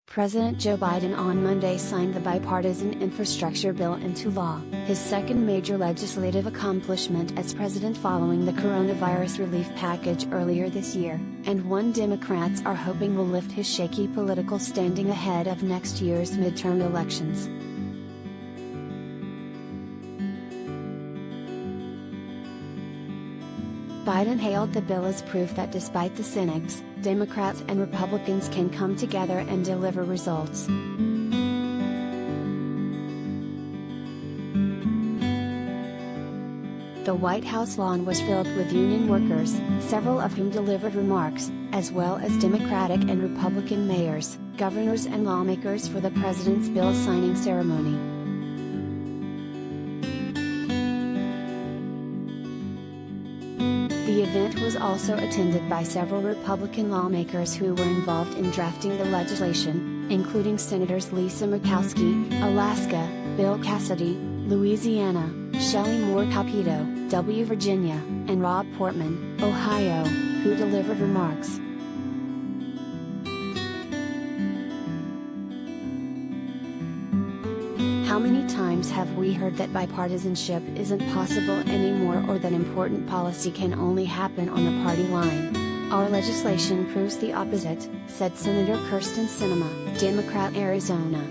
President Joe Biden on Monday signed the bipartisan infrastructure bill into law, his second major legislative accomplishment as president following the coronavirus relief package earlier this year, and one Democrats are hoping will lift his shaky political standing ahead of next year's midterm elections. Biden hailed the bill as proof that despite the cynics, Democrats and Republicans can come together and deliver results. The White House lawn was filled with union workers, several of whom delivered remarks, as well as Democratic and Republican mayors, governors and lawmakers for the president's bill signing ceremony. The event was also attended by several Republican lawmakers who were involved in drafting the legislation, including Senators Lisa Murkowski, Alaska, Bill Cassidy, Louisiana, Shelley Moore Capito, Virginia, and Rob Portman, Ohio, who delivered remarks. How many times have we heard that bipartisanship isn't possible anymore, or that important policy can only happen on the party line? Our legislation proves the opposite, said Senator Kyrsten Sinema, Democrat, Arizona.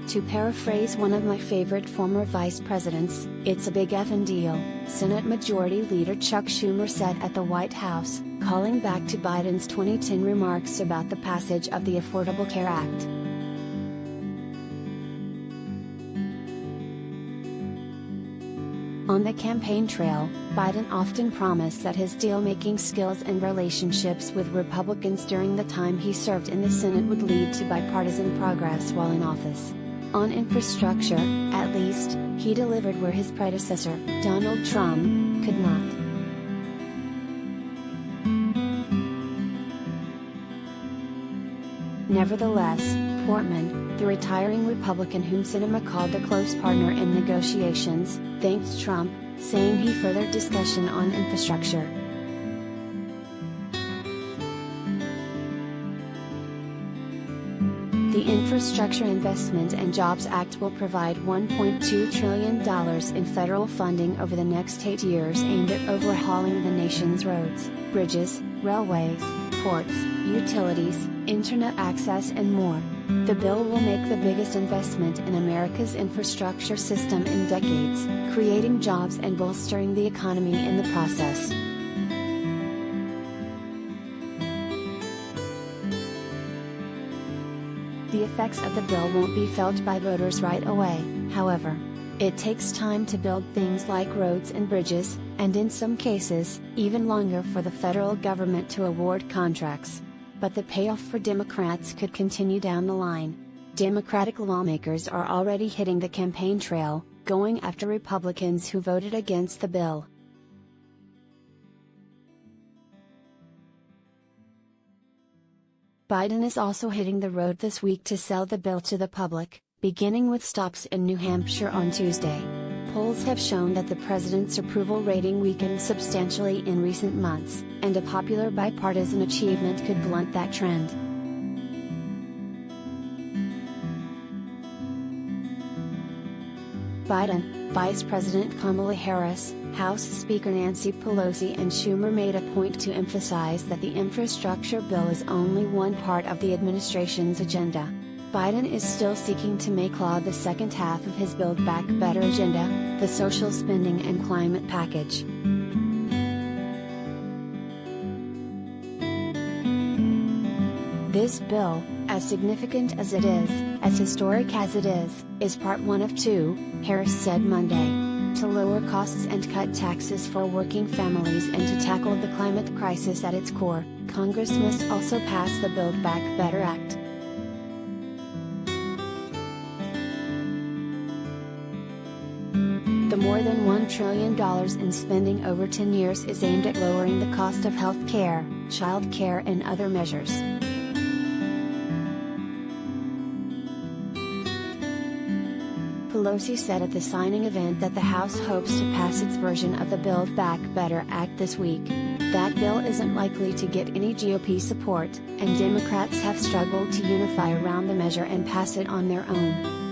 To paraphrase one of my favorite former vice presidents, it's a big effing deal, Senate Majority Leader Chuck Schumer said at the White House, calling back to Biden's 2010 remarks about the passage of the Affordable Care Act. On the campaign trail, Biden often promised that his deal-making skills and relationships with Republicans during the time he served in the Senate would lead to bipartisan progress while in office. On infrastructure, at least, he delivered where his predecessor, Donald Trump, could not. Nevertheless, Portman, the retiring Republican whom Sinema called a close partner in negotiations, thanked Trump, saying he furthered discussion on infrastructure. The Infrastructure Investment and Jobs Act will provide $1.2 trillion in federal funding over the next 8 years aimed at overhauling the nation's roads, bridges, railways, ports, utilities, internet access and more. The bill will make the biggest investment in America's infrastructure system in decades, creating jobs and bolstering the economy in the process. The effects of the bill won't be felt by voters right away, however. It takes time to build things like roads and bridges, and in some cases, even longer for the federal government to award contracts. But the payoff for Democrats could continue down the line. Democratic lawmakers are already hitting the campaign trail, going after Republicans who voted against the bill. Biden is also hitting the road this week to sell the bill to the public, beginning with stops in New Hampshire on Tuesday. Polls have shown that the president's approval rating weakened substantially in recent months, and a popular bipartisan achievement could blunt that trend. Biden, Vice President Kamala Harris, House Speaker Nancy Pelosi and Schumer made a point to emphasize that the infrastructure bill is only one part of the administration's agenda. Biden is still seeking to make law the second half of his Build Back Better agenda, the social spending and climate package. This bill, as significant as it is, as historic as it is part one of two, Harris said Monday. To lower costs and cut taxes for working families and to tackle the climate crisis at its core, Congress must also pass the Build Back Better Act. The more than $1 trillion in spending over 10 years is aimed at lowering the cost of health care, child care and other measures. Pelosi said at the signing event that the House hopes to pass its version of the Build Back Better Act this week. that bill isn't likely to get any GOP support, and Democrats have struggled to unify around the measure and pass it on their own.